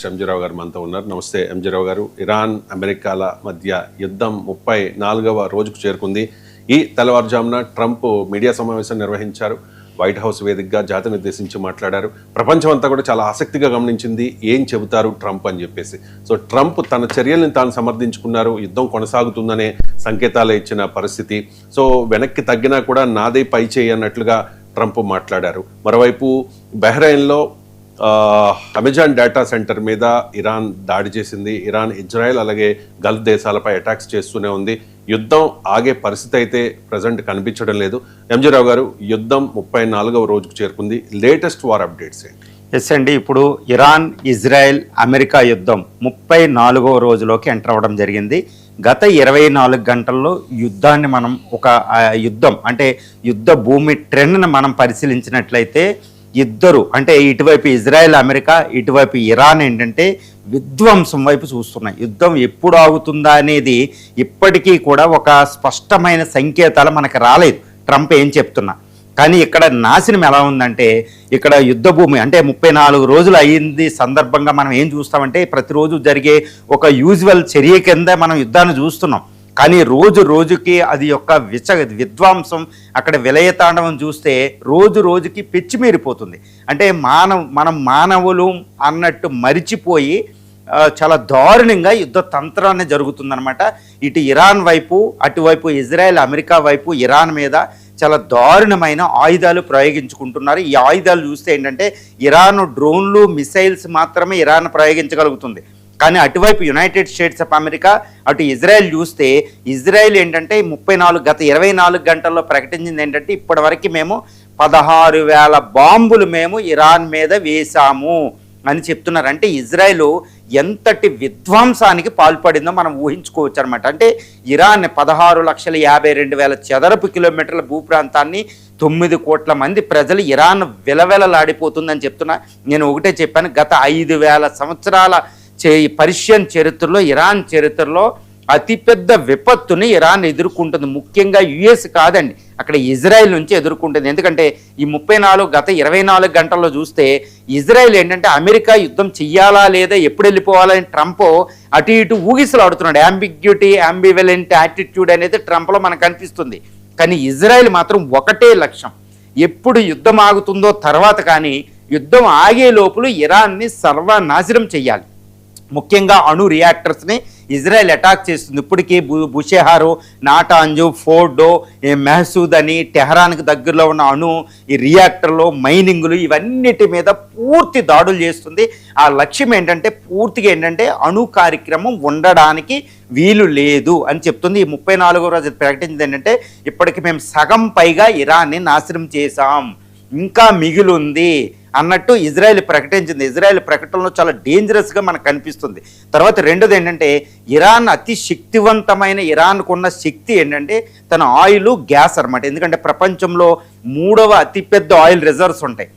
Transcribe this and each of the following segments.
Journalist ఎంజీరావు గారు మనతో ఉన్నారు. నమస్తే ఎంజీరావు గారు. ఇరాన్ అమెరికాల మధ్య యుద్ధం 34వ రోజుకు చేరుకుంది. ఈ తెల్లవారుజామున ట్రంప్ మీడియా సమావేశం నిర్వహించారు. వైట్ హౌస్ వేదికగా జాతిని ఉద్దేశించి మాట్లాడారు. ప్రపంచం అంతా కూడా చాలా ఆసక్తిగా గమనించింది ఏం చెబుతారు ట్రంప్ అని చెప్పేసి. సో ట్రంప్ తన చర్యల్ని తాను సమర్థించుకున్నారు. యుద్ధం కొనసాగుతుందనే సంకేతాలు ఇచ్చిన పరిస్థితి. సో వెనక్కి తగ్గినా కూడా నాదే పై చేయి అన్నట్లుగా ట్రంప్ మాట్లాడారు. మరోవైపు బహ్రెయిన్లో అమెజాన్ డేటా సెంటర్ మీద ఇరాన్ దాడి చేసింది. ఇరాన్ ఇజ్రాయెల్ అలాగే గల్ఫ్ దేశాలపై అటాక్స్ చేస్తూనే ఉంది. యుద్ధం ఆగే పరిస్థితి అయితే ప్రజెంట్ కనిపించడం లేదు. ఎంజీరావు గారు, యుద్ధం 34వ రోజుకు చేరుకుంది. లేటెస్ట్ వార్ అప్డేట్స్ ఏంటి? ఎస్ అండి, ఇప్పుడు ఇరాన్ ఇజ్రాయెల్ అమెరికా యుద్ధం 34వ రోజులోకి ఎంటర్ అవ్వడం జరిగింది. గత 24 గంటల్లో యుద్ధాన్ని మనం యుద్ధం అంటే యుద్ధ భూమి ట్రెండ్ని మనం పరిశీలించినట్లయితే ఇద్దరు అంటే ఇటువైపు ఇజ్రాయెల్ అమెరికా, ఇటువైపు ఇరాన్ ఏంటంటే విధ్వంసం వైపు చూస్తున్నాయి. యుద్ధం ఎప్పుడు ఆగుతుందా అనేది ఇప్పటికీ కూడా ఒక స్పష్టమైన సంకేతాలు మనకు రాలేదు ట్రంప్ ఏం చెప్తున్నా. కానీ ఇక్కడ నాశనం ఎలా ఉందంటే, ఇక్కడ యుద్ధ భూమి అంటే 34 రోజులు అయ్యింది సందర్భంగా మనం ఏం చూస్తామంటే ప్రతిరోజు జరిగే ఒక యూజువల్ చర్య కింద మనం యుద్ధాన్ని చూస్తున్నాం. కానీ రోజు రోజుకి అది యొక్క విధ్వంసం అక్కడ విలయతాండవం చూస్తే రోజు రోజుకి పెచ్చిమీరిపోతుంది. అంటే మనం మానవులు అన్నట్టు మరిచిపోయి చాలా దారుణంగా యుద్ధ తంత్రాన్ని జరుగుతుందన్నమాట. ఇటు ఇరాన్ వైపు, అటువైపు ఇజ్రాయెల్ అమెరికా వైపు ఇరాన్ మీద చాలా దారుణమైన ఆయుధాలు ప్రయోగించుకుంటున్నారు. ఈ ఆయుధాలు చూస్తే ఏంటంటే ఇరాన్ డ్రోన్లు, మిసైల్స్ మాత్రమే ఇరాన్ ప్రయోగించగలుగుతుంది. కానీ అటువైపు యునైటెడ్ స్టేట్స్ ఆఫ్ అమెరికా, అటు ఇజ్రాయెల్ చూస్తే ఇజ్రాయెల్ ఏంటంటే గత 24 గంటల్లో ప్రకటించింది ఏంటంటే ఇప్పటివరకు మేము 16,000 బాంబులు మేము ఇరాన్ మీద వేశాము అని చెప్తున్నారు. అంటే ఇజ్రాయెల్ ఎంతటి విధ్వంసానికి పాల్పడిందో మనం ఊహించుకోవచ్చు అనమాట. అంటే ఇరాన్ 16,52,000 చదరపు కిలోమీటర్ల భూప్రాంతాన్ని 9 కోట్ల మంది ప్రజలు ఇరాన్ విలవిలలాడిపోతుందని చెప్తున్నా. నేను ఒకటే చెప్పాను, గత 5,000 సంవత్సరాల పర్షియన్ చరిత్రలో, ఇరాన్ చరిత్రలో అతిపెద్ద విపత్తుని ఇరాన్ ఎదుర్కొంటుంది. ముఖ్యంగా యుఎస్ కాదండి, అక్కడ ఇజ్రాయెల్ నుంచి ఎదుర్కొంటుంది. ఎందుకంటే ఈ గత 24 గంటల్లో చూస్తే ఇజ్రాయెల్ ఏంటంటే అమెరికా యుద్ధం చెయ్యాలా లేదా, ఎప్పుడు వెళ్ళిపోవాలని ట్రంప్ అటు ఇటు ఊగిసలాడుతున్నాడు. అంబివెలెంట్ యాటిట్యూడ్ అనేది ట్రంప్లో మనకు కనిపిస్తుంది. కానీ ఇజ్రాయెల్ మాత్రం ఒకటే లక్ష్యం, ఎప్పుడు యుద్ధం ఆగుతుందో తర్వాత కానీ యుద్ధం ఆగే లోపల ఇరాన్ని సర్వనాశనం చెయ్యాలి. ముఖ్యంగా అణు రియాక్టర్స్ని ఇజ్రాయెల్ అటాక్ చేస్తుంది. ఇప్పటికీ బుషెహారు, నాటాంజు, ఫోర్డో, మెహసూద్ అని టెహరాన్కి దగ్గరలో ఉన్న అణు ఈ రియాక్టర్లు, మైనింగ్లు ఇవన్నిటి మీద పూర్తి దాడులు చేస్తుంది. ఆ లక్ష్యం ఏంటంటే పూర్తిగా ఏంటంటే అణు కార్యక్రమం ఉండడానికి వీలు లేదు అని చెప్తుంది. ఈ 34వ రోజు ప్రకటించింది ఏంటంటే ఇప్పటికి మేము సగం పైగా ఇరాన్ని నాశనం చేశాం, ఇంకా మిగిలింది అన్నట్టు ఇజ్రాయెల్ ప్రకటించింది. ఇజ్రాయెల్ ప్రకటనలో చాలా డేంజరస్గా మనకు కనిపిస్తుంది. తర్వాత రెండోది ఏంటంటే ఇరాన్ అతి శక్తివంతమైన ఇరాన్కున్న శక్తి ఏంటంటే తన ఆయిల్, గ్యాస్ అనమాట. ఎందుకంటే ప్రపంచంలో 3వ అతిపెద్ద ఆయిల్ రిజర్వ్స్ ఉంటాయి.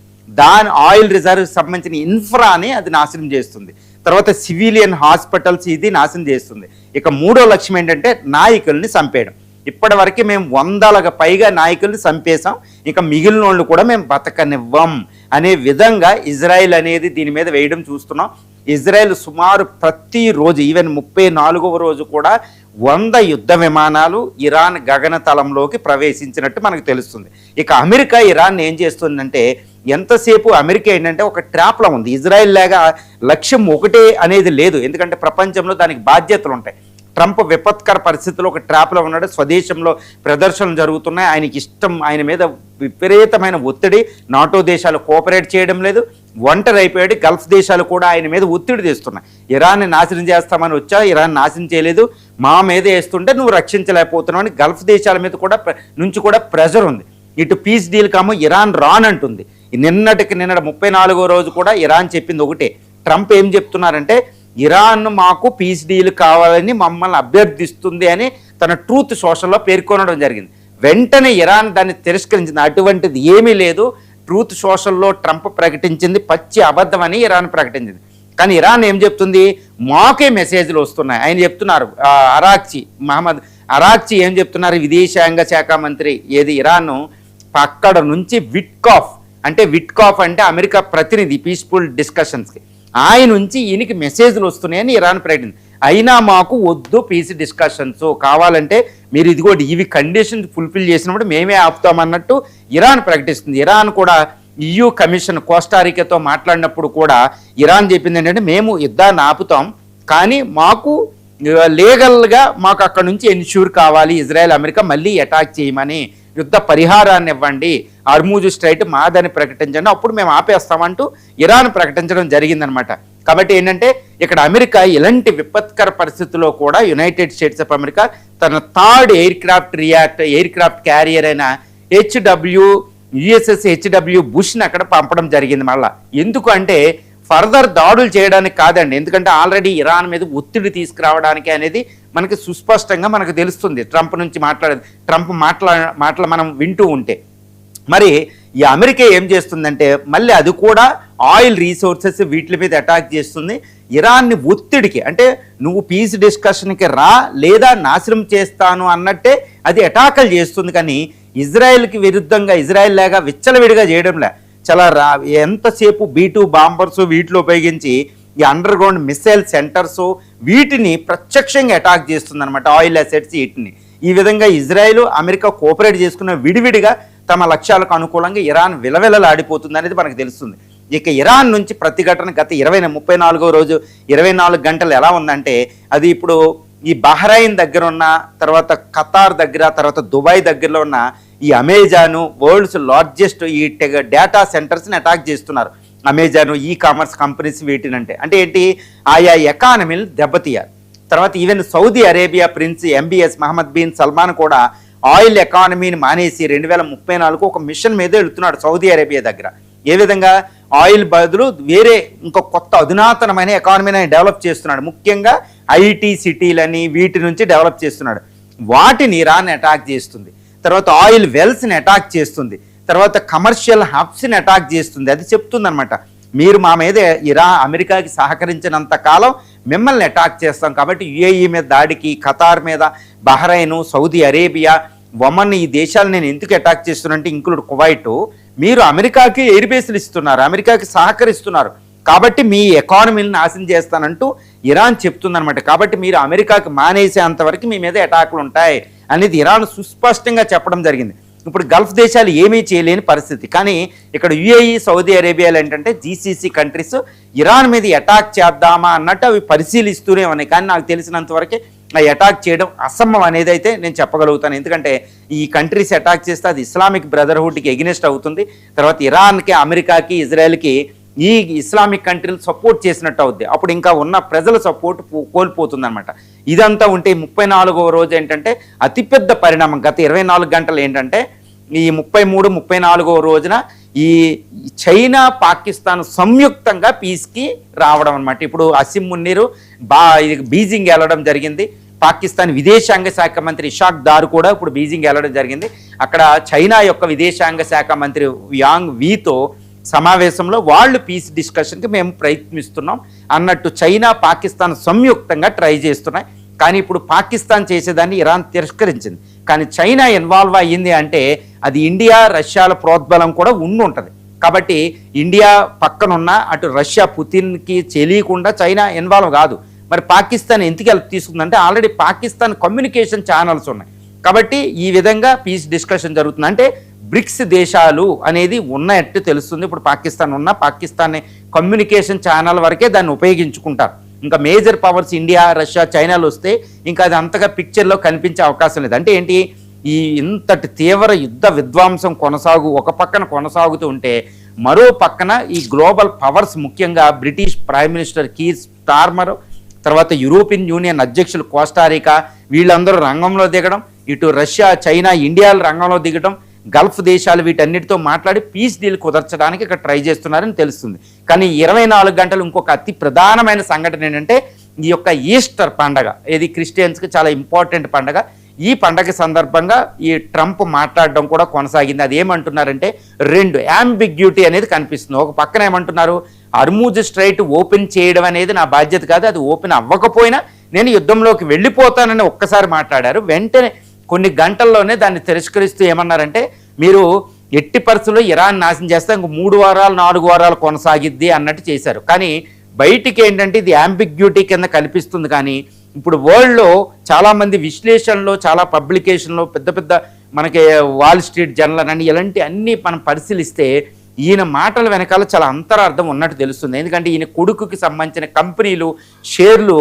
దాని ఆయిల్ రిజర్వ్కి సంబంధించిన ఇన్ఫ్రాని అది నాశనం చేస్తుంది. తర్వాత సివిలియన్ హాస్పిటల్స్ ఇది నాశనం చేస్తుంది. ఇక 3వ లక్ష్యం ఏంటంటే నాయకుల్ని చంపేయడం. ఇప్పటివరకు మేము 100లకు పైగా నాయకుల్ని చంపేశాం, ఇక మిగిలిన వాళ్ళు కూడా మేము బతకనివ్వం అనే విధంగా ఇజ్రాయెల్ అనేది దీని మీద వేయడం చూస్తున్నాం. ఇజ్రాయెల్ సుమారు ప్రతిరోజు ఈవెన్ 34వ రోజు కూడా 100 యుద్ధ విమానాలు ఇరాన్ గగనతలంలోకి ప్రవేశించినట్టు మనకు తెలుస్తుంది. ఇక అమెరికా ఇరాన్ ఏం చేస్తుందంటే ఎంతసేపు అమెరికా ఏంటంటే ఒక ట్రాప్లో ఉంది. ఇజ్రాయెల్ లాగా లక్ష్యం ఒకటే అనేది లేదు, ఎందుకంటే ప్రపంచంలో దానికి బాధ్యతలు ఉంటాయి. ట్రంప్ విపత్కర పరిస్థితుల్లో ఒక ట్రాప్లో ఉన్నాడు. స్వదేశంలో ప్రదర్శనలు జరుగుతున్నాయి, ఆయనకి ఇష్టం, ఆయన మీద విపరీతమైన ఒత్తిడి. నాటో దేశాలు కోఆపరేట్ చేయడం లేదు, ఒంటరి అయిపోయాడు. గల్ఫ్ దేశాలు కూడా ఆయన మీద ఒత్తిడి తెస్తున్నాయి. ఇరాన్ని నాశనం చేస్తామని వచ్చా, ఇరాన్ నాశనం చేయలేదు, మా మీద వేస్తుంటే నువ్వు రక్షించలేకపోతున్నావు అని గల్ఫ్ దేశాల మీద కూడా నుంచి కూడా ప్రెషర్ ఉంది. ఇటు పీస్ డీల్ కామో ఇరాన్ రానంటుంది. నిన్న 34వ రోజు కూడా ఇరాన్ చెప్పింది ఒకటే. ట్రంప్ ఏం చెప్తున్నారంటే ఇరాన్ మాకు పీస్ డీల్ కావాలని మమ్మల్ని అభ్యర్థిస్తుంది అని తన ట్రూత్ సోషల్లో పేర్కొనడం జరిగింది. వెంటనే ఇరాన్ దాన్ని తిరస్కరించింది. అటువంటిది ఏమీ లేదు, ట్రూత్ సోషల్లో ట్రంప్ ప్రకటించింది పచ్చి అబద్ధం అని ఇరాన్ ప్రకటించింది. కానీ ఇరాన్ ఏం చెప్తుంది, మాకే మెసేజ్లు వస్తున్నాయి. ఆయన చెప్తున్నారు, మహమ్మద్ అరాక్చి ఏం చెప్తున్నారు, విదేశాంగ శాఖ మంత్రి ఇరాన్ అక్కడ నుంచి విట్కాఫ్ అంటే అమెరికా ప్రతినిధి పీస్ఫుల్ డిస్కషన్స్కి ఆయన నుంచి ఈయనకి మెసేజ్లు వస్తున్నాయని ఇరాన్ ప్రకటించింది. అయినా మాకు వద్దు పీస్ డిస్కషన్స్, కావాలంటే మీరు ఇదిగోటి ఇవి కండిషన్స్ ఫుల్ఫిల్ చేసినప్పుడు మేమే ఆపుతామన్నట్టు ఇరాన్ ప్రకటిస్తుంది. ఇరాన్ కూడా EU కమిషన్ కోస్టారికాతో మాట్లాడినప్పుడు కూడా ఇరాన్ చెప్పింది ఏంటంటే మేము యుద్ధాన్ని ఆపుతాం, కానీ మాకు లీగల్గా మాకు అక్కడ నుంచి ఎన్ష్యూర్ కావాలి, ఇజ్రాయెల్ అమెరికా మళ్ళీ అటాక్ చేయమని, యుద్ధ పరిహారాన్ని ఇవ్వండి, హర్ముజ్ స్ట్రైట్ మాదని ప్రకటించండి, అప్పుడు మేము ఆపేస్తామంటూ ఇరాన్ ప్రకటించడం జరిగిందనమాట. కాబట్టి ఏంటంటే ఇక్కడ అమెరికా ఇలాంటి విపత్కర పరిస్థితుల్లో కూడా యునైటెడ్ స్టేట్స్ ఆఫ్ అమెరికా తన థర్డ్ ఎయిర్ క్రాఫ్ట్ క్యారియర్ అయిన USS HW బుష్ని అక్కడ పంపడం జరిగింది. మళ్ళా ఎందుకు అంటే ఫర్దర్ దాడులు చేయడానికి కాదండి, ఎందుకంటే ఆల్రెడీ ఇరాన్ మీద ఒత్తిడి తీసుకురావడానికి అనేది మనకి సుస్పష్టంగా మనకు తెలుస్తుంది. ట్రంప్ మాటలు మనం వింటూ ఉంటే. మరి ఈ అమెరికా ఏం చేస్తుందంటే మళ్ళీ అది కూడా ఆయిల్ రీసోర్సెస్ వీటి మీద అటాక్ చేస్తుంది. ఇరాన్ని ఒత్తిడికి, అంటే నువ్వు పీస్ డిస్కషన్కి రా లేదా నాశనం చేస్తాను అన్నట్టే అది అటాకులు చేస్తుంది. కానీ ఇజ్రాయెల్కి విరుద్ధంగా ఇజ్రాయెల్ లాగా విచ్చలవిడిగా చేయడంలే, చాలా ఎంతసేపు B-2 బాంబర్స్ వీటిలో ఉపయోగించి ఈ అండర్ గ్రౌండ్ మిసైల్ సెంటర్స్ వీటిని ప్రత్యక్షంగా అటాక్ చేస్తుంది అనమాట, ఆయిల్ అసెట్స్ వీటిని. ఈ విధంగా ఇజ్రాయెల్ అమెరికా కోఆపరేట్ చేసుకున్న విడివిడిగా తమ లక్ష్యాలకు అనుకూలంగా ఇరాన్ విలవిలలాడిపోతుంది అనేది మనకు తెలుస్తుంది. ఇక ఇరాన్ నుంచి ప్రతిఘటన గత 34వ రోజు 24 గంటలు ఎలా ఉందంటే అది ఇప్పుడు ఈ బహ్రైన్ దగ్గర ఉన్న, తర్వాత ఖతార్ దగ్గర, తర్వాత దుబాయ్ దగ్గరలో ఉన్న ఈ అమెజాను వరల్డ్స్ లార్జెస్ట్ ఈ డేటా సెంటర్స్ని అటాక్ చేస్తున్నారు. అమెజాను కామర్స్ కంపెనీస్ వీటినంటే అంటే ఏంటి, ఆయా ఎకానమీని దెబ్బతీయాలి. తర్వాత even Saudi Arabia prince MBS Mohammed bin Salman కూడా ఆయిల్ ఎకానమీని మానేసి 2034 ఒక మిషన్ మీద వెళుతున్నాడు సౌదీ అరేబియా దగ్గర. ఏ విధంగా ఆయిల్ బదులు వేరే ఇంకో కొత్త అధునాతనమైన ఎకానమీని డెవలప్ చేస్తున్నాడు. ముఖ్యంగా IT సిటీలని వీటి నుంచి డెవలప్ చేస్తున్నాడు. వాటిని ఇరాన్ అటాక్ చేస్తుంది, తర్వాత ఆయిల్ వెల్స్ని అటాక్ చేస్తుంది, తర్వాత కమర్షియల్ హబ్స్ని అటాక్ చేస్తుంది. అది చెప్తుంది అనమాట, మీరు మా మీద అమెరికాకి సహకరించినంత కాలం మిమ్మల్ని అటాక్ చేస్తాం. కాబట్టి UAE మీద దాడికి, ఖతార్ మీద, బహ్రైను, సౌదీ అరేబియా, ఒమన్ ఈ దేశాలు నేను ఎందుకు అటాక్ చేస్తున్నంటే ఇంక్లూడ్ కువైట్, మీరు అమెరికాకి ఎయిర్ బేస్లు ఇస్తున్నారు, అమెరికాకి సహకరిస్తున్నారు, కాబట్టి మీ ఎకానమీని నాశనం చేస్తానంటూ ఇరాన్ చెప్తుందనమాట. కాబట్టి మీరు అమెరికాకి మానేసేంతవరకు మీ మీద అటాకులు ఉంటాయి అనేది ఇరాన్ సుస్పష్టంగా చెప్పడం జరిగింది. ఇప్పుడు గల్ఫ్ దేశాలు ఏమీ చేయలేని పరిస్థితి. కానీ ఇక్కడ UAE, సౌదీ అరేబియాలు ఏంటంటే GCC కంట్రీస్ ఇరాన్ మీద అటాక్ చేద్దామా అన్నట్టు అవి పరిశీలిస్తూనే ఉన్నాయి. కానీ నాకు తెలిసినంతవరకు ఆ అటాక్ చేయడం అసంభవం అనేది అయితే నేను చెప్పగలుగుతాను. ఎందుకంటే ఈ కంట్రీస్ అటాక్ చేస్తే అది ఇస్లామిక్ బ్రదర్హుడ్కి ఎగ్నెస్ట్ అవుతుంది. తర్వాత ఇరాన్కి, అమెరికాకి, ఇజ్రాయెల్కి ఈ ఇస్లామిక్ కంట్రీలు సపోర్ట్ చేసినట్టు అవుద్ది. అప్పుడు ఇంకా ఉన్న ప్రజల సపోర్ట్ కోల్పోతుంది అనమాట. ఇదంతా ఉంటే 34వ రోజు ఏంటంటే అతిపెద్ద పరిణామం. గత 24 గంటలు ఏంటంటే ఈ 33, 34వ రోజున ఈ చైనా, పాకిస్తాన్ సంయుక్తంగా పీస్కి రావడం అనమాట. ఇప్పుడు అసిమ్ మున్నీరు బీజింగ్ వెళ్ళడం జరిగింది. పాకిస్తాన్ విదేశాంగ శాఖ మంత్రి ఇషాక్ దార్ కూడా ఇప్పుడు బీజింగ్ వెళ్ళడం జరిగింది. అక్కడ చైనా యొక్క విదేశాంగ శాఖ మంత్రి యాంగ్ వీతో సమావేశంలో వాళ్ళు పీస్ డిస్కషన్కి మేము ప్రయత్నిస్తున్నాం అన్నట్టు చైనా, పాకిస్తాన్ సంయుక్తంగా ట్రై చేస్తున్నాయి. కానీ ఇప్పుడు పాకిస్తాన్ చేసేదాన్ని ఇరాన్ తిరస్కరించింది. కానీ చైనా ఇన్వాల్వ్ అయ్యింది అంటే అది ఇండియా, రష్యాల ప్రోద్బలం కూడా ఉంటుంది. కాబట్టి ఇండియా పక్కనున్న అటు రష్యా పుతిన్కి తెలియకుండా చైనా ఇన్వాల్వ్ కాదు. మరి పాకిస్తాన్ ఎందుకు హెల్ప్ తీసుకుందంటే ఆల్రెడీ పాకిస్తాన్ కమ్యూనికేషన్ ఛానల్స్ ఉన్నాయి. కాబట్టి ఈ విధంగా పీస్ డిస్కషన్ జరుగుతుంది. అంటే బ్రిక్స్ దేశాలు అనేది ఉన్నట్టు తెలుస్తుంది. ఇప్పుడు పాకిస్తాన్ కమ్యూనికేషన్ ఛానల్ వరకే దాన్ని ఉపయోగించుకుంటారు. ఇంకా మేజర్ పవర్స్ ఇండియా, రష్యా, చైనాలు వస్తే ఇంకా అది అంతగా పిక్చర్లో కనిపించే అవకాశం లేదు. అంటే ఏంటి, ఈ ఇంతటి తీవ్ర యుద్ధ విధ్వంసం ఒక పక్కన కొనసాగుతూ ఉంటే మరో పక్కన ఈ గ్లోబల్ పవర్స్, ముఖ్యంగా British prime minister Keir Starmer, తర్వాత యూరోపియన్ యూనియన్ అధ్యక్షులు కోస్టారికా వీళ్ళందరూ రంగంలో దిగడం, ఇటు రష్యా, చైనా, ఇండియాలు రంగంలో దిగడం, గల్ఫ్ దేశాలు వీటన్నిటితో మాట్లాడి పీస్ డీల్ కుదర్చడానికి ఇక్కడ ట్రై చేస్తున్నారని తెలుస్తుంది. కానీ 24 గంటలు ఇంకొక అతి ప్రధానమైన సంఘటన ఏంటంటే ఈ యొక్క ఈస్టర్ పండగ. ఇది క్రిస్టియన్స్కి చాలా ఇంపార్టెంట్ పండగ. ఈ పండగ సందర్భంగా ఈ ట్రంప్ మాట్లాడడం కూడా కొనసాగింది. అది ఏమంటున్నారంటే రెండు యాంబిగ్యూటీ అనేది కనిపిస్తుంది. ఒక పక్కన ఏమంటున్నారు, హర్ముజ్ స్ట్రైట్ ఓపెన్ చేయడం అనేది నా బాధ్యత కాదు, అది ఓపెన్ అవ్వకపోయినా నేను యుద్ధంలోకి వెళ్ళిపోతానని ఒక్కసారి మాట్లాడారు. వెంటనే కొన్ని గంటల్లోనే దాన్ని తిరస్కరిస్తూ ఏమన్నారంటే మీరు ఎట్టి పరిస్థితుల్లో ఇరాన్ నాశనం చేస్తే ఇంకో 3 వారాలు 4 వారాలు కొనసాగిద్ది అన్నట్టు చేశారు. కానీ బయటికి ఏంటంటే ఇది యాంబిగ్యూటీ కింద కనిపిస్తుంది. కానీ ఇప్పుడు వరల్డ్లో చాలామంది విశ్లేషణలో, చాలా పబ్లికేషన్లో, పెద్ద పెద్ద మనకి వాల్ స్ట్రీట్ జర్నల్ అని ఇలాంటి అన్నీ మనం పరిశీలిస్తే ఈయన మాటల వెనకాల చాలా అంతరార్థం ఉన్నట్టు తెలుస్తుంది. ఎందుకంటే ఈయన కొడుకుకి సంబంధించిన కంపెనీలు షేర్లు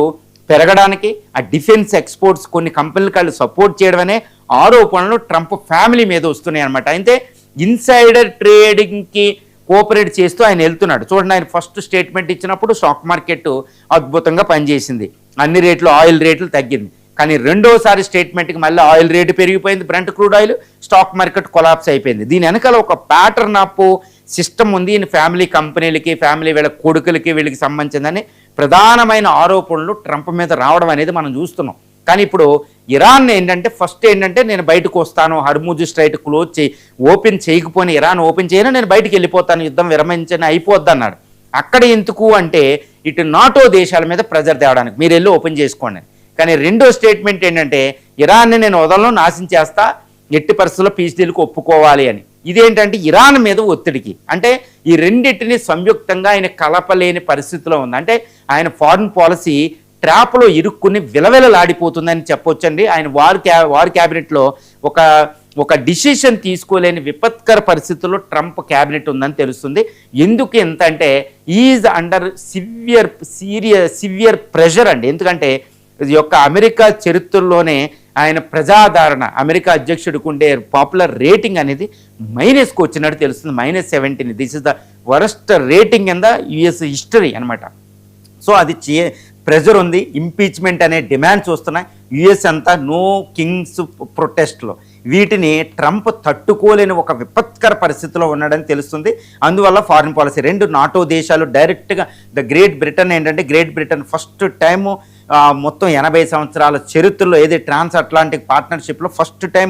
పెరగడానికి, ఆ డిఫెన్స్ ఎక్స్పోర్ట్స్ కొన్ని కంపెనీలకు వాళ్ళు సపోర్ట్ చేయడం అనే ఆరోపణలు ట్రంప్ ఫ్యామిలీ మీద వస్తున్నాయి అనమాట. అయితే ఇన్సైడర్ ట్రేడింగ్కి కోఆపరేట్ చేస్తూ ఆయన వెళ్తున్నాడు. చూడండి, ఆయన ఫస్ట్ స్టేట్మెంట్ ఇచ్చినప్పుడు స్టాక్ మార్కెట్ అద్భుతంగా పనిచేసింది, అన్ని రేట్లు, ఆయిల్ రేట్లు తగ్గింది. కానీ రెండోసారి స్టేట్మెంట్కి మళ్ళీ ఆయిల్ రేటు పెరిగిపోయింది, Brent crude oil, stock market collapse అయిపోయింది. దీని వెనకాల ఒక ప్యాటర్న్ ఆఫ్ సిస్టమ్ ఉంది. ఈయన ఫ్యామిలీ కంపెనీలకి, ఫ్యామిలీ వీళ్ళ కొడుకులకి, వీళ్ళకి సంబంధించిందని ప్రధానమైన ఆరోపణలు ట్రంప్ మీద రావడం అనేది మనం చూస్తున్నాం. కానీ ఇప్పుడు ఇరాన్ ఏంటంటే ఫస్ట్ ఏంటంటే నేను బయటకు వస్తాను, హర్ముజ్ స్ట్రైట్ ఓపెన్ చేయకపోయినా, ఇరాన్ ఓపెన్ చేయను, నేను బయటికి వెళ్ళిపోతాను, యుద్ధం విరమించని అయిపోద్ది అన్నాడు. అక్కడ ఎందుకు అంటే ఇటు నాటో దేశాల మీద ప్రెజర్ తేవడానికి, మీరు వెళ్ళి ఓపెన్ చేసుకోండి. కానీ రెండో స్టేట్మెంట్ ఏంటంటే ఇరాన్ని నేను వదలను, నాశనం చేస్తా, ఎట్టి పరిస్థితుల్లో పీస్ డీల్కి ఒప్పుకోవాలి అని. ఇదేంటంటే ఇరాన్ మీద ఒత్తిడికి, అంటే ఈ రెండింటిని సంయుక్తంగా ఆయన కలపలేని పరిస్థితిలో ఉంది. అంటే ఆయన ఫారిన్ పాలసీ ట్రాప్లో ఇరుక్కుని విలవిలలాడిపోతుందని చెప్పొచ్చండి. ఆయన వార్ క్యాబినెట్లో ఒక డిసిషన్ తీసుకోలేని విపత్కర పరిస్థితుల్లో ట్రంప్ క్యాబినెట్ ఉందని తెలుస్తుంది. ఎందుకు ఎంత అంటే ఈజ్ అండర్ సివియర్ ప్రెషర్ అండి. ఎందుకంటే ఇది యొక్క అమెరికా చరిత్రలోనే ఆయన ప్రజాదరణ, అమెరికా అధ్యక్షుడికి ఉండే పాపులర్ రేటింగ్ అనేది మైనస్కి వచ్చినట్టు తెలుస్తుంది, -17. This is the worst rating in the US history అనమాట. సో అది ప్రెజర్ ఉంది, ఇంపీచ్మెంట్ అనే డిమాండ్స్ వస్తున్నాయి. యుఎస్ అంతా నో కింగ్స్ ప్రొటెస్ట్లో వీటిని ట్రంప్ తట్టుకోలేని ఒక విపత్కర పరిస్థితిలో ఉన్నాడని తెలుస్తుంది. అందువల్ల ఫారిన్ పాలసీ రెండు నాటో దేశాలు డైరెక్ట్గా గ్రేట్ బ్రిటన్ ఏంటంటే గ్రేట్ బ్రిటన్ ఫస్ట్ టైము మొత్తం 80 సంవత్సరాల చరిత్రలో ఏది ట్రాన్స్ అట్లాంటిక్ పార్ట్నర్షిప్లో first time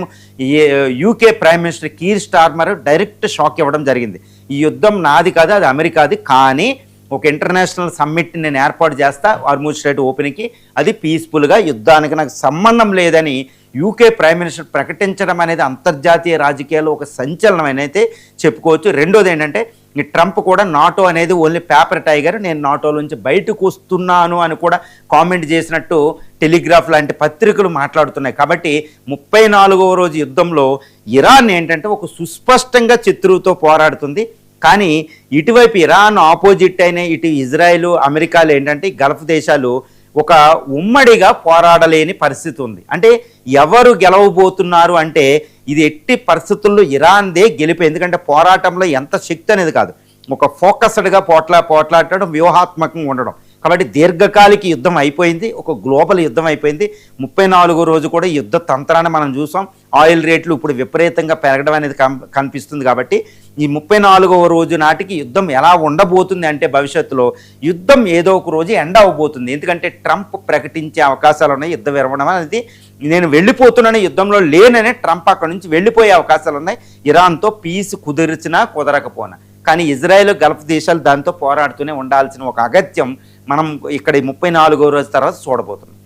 UK prime minister Keir Starmer direct shock ఇవ్వడం జరిగింది. ఈ యుద్ధం నాది కాదు, అది అమెరికాది, కానీ ఒక ఇంటర్నేషనల్ సమ్మిట్ని నేను ఏర్పాటు చేస్తా హార్ముజ్ స్ట్రైట్ ఓపెన్కి, అది పీస్ఫుల్గా, యుద్ధానికి నాకు సంబంధం లేదని యూకే ప్రైమ్ మినిస్టర్ ప్రకటించడం అనేది అంతర్జాతీయ రాజకీయాల్లో ఒక సంచలనం అయితే చెప్పుకోవచ్చు. రెండోది ఏంటంటే ఈ ట్రంప్ కూడా నాటో అనేది ఓన్లీ పేపర్ టైగర్, నేను నాటో నుంచి బయటకు వస్తున్నాను అని కూడా కామెంట్ చేసినట్టు టెలిగ్రాఫ్ లాంటి పత్రికలు మాట్లాడుతున్నాయి. కాబట్టి 34వ రోజు యుద్ధంలో ఇరాన్ ఏంటంటే ఒక సుస్పష్టంగా శత్రువుతో పోరాడుతుంది. కానీ ఇటువైపు ఇరాన్ ఆపోజిట్ అయిన ఇటు ఇజ్రాయెల్, అమెరికాలు ఏంటంటే గల్ఫ్ దేశాలు ఒక ఉమ్మడిగా పోరాడలేని పరిస్థితి ఉంది. అంటే ఎవరు గెలవబోతున్నారు అంటే ఇది ఎట్టి పరిస్థితుల్లో ఇరాన్దే గెలిపే. ఎందుకంటే పోరాటంలో ఎంత శక్తి అనేది కాదు, ఒక ఫోకస్డ్గా పోట్లాడటం, వ్యూహాత్మకంగా ఉండడం. కాబట్టి దీర్ఘకాలిక యుద్ధం అయిపోయింది, ఒక గ్లోబల్ యుద్ధం అయిపోయింది. 34వ రోజు కూడా యుద్ధ తంత్రాన్ని మనం చూసాం. ఆయిల్ రేట్లు ఇప్పుడు విపరీతంగా పెరగడం అనేది కనిపిస్తుంది. కాబట్టి ఈ 34వ రోజు నాటికి యుద్ధం ఎలా ఉండబోతుంది అంటే భవిష్యత్తులో యుద్ధం ఏదో ఒక రోజు ఎండ్ అవ్వబోతుంది. ఎందుకంటే ట్రంప్ ప్రకటించే అవకాశాలు ఉన్నాయి. యుద్ధ విరమణ అనేది నేను వెళ్ళిపోతున్నాను, యుద్ధంలో లేననే ట్రంప్ అక్కడ నుంచి వెళ్ళిపోయే అవకాశాలు ఉన్నాయి, ఇరాన్తో పీస్ కుదిర్చినా కుదరకపోయినా. కానీ ఇజ్రాయెల్, గల్ఫ్ దేశాలు దాంతో పోరాడుతూనే ఉండాల్సిన ఒక అగత్యం మనం ఇక్కడ 34వ రోజు తర్వాత చూడబోతున్నాం.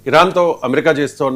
ఇరాన్తో అమెరికా చేస్తున్న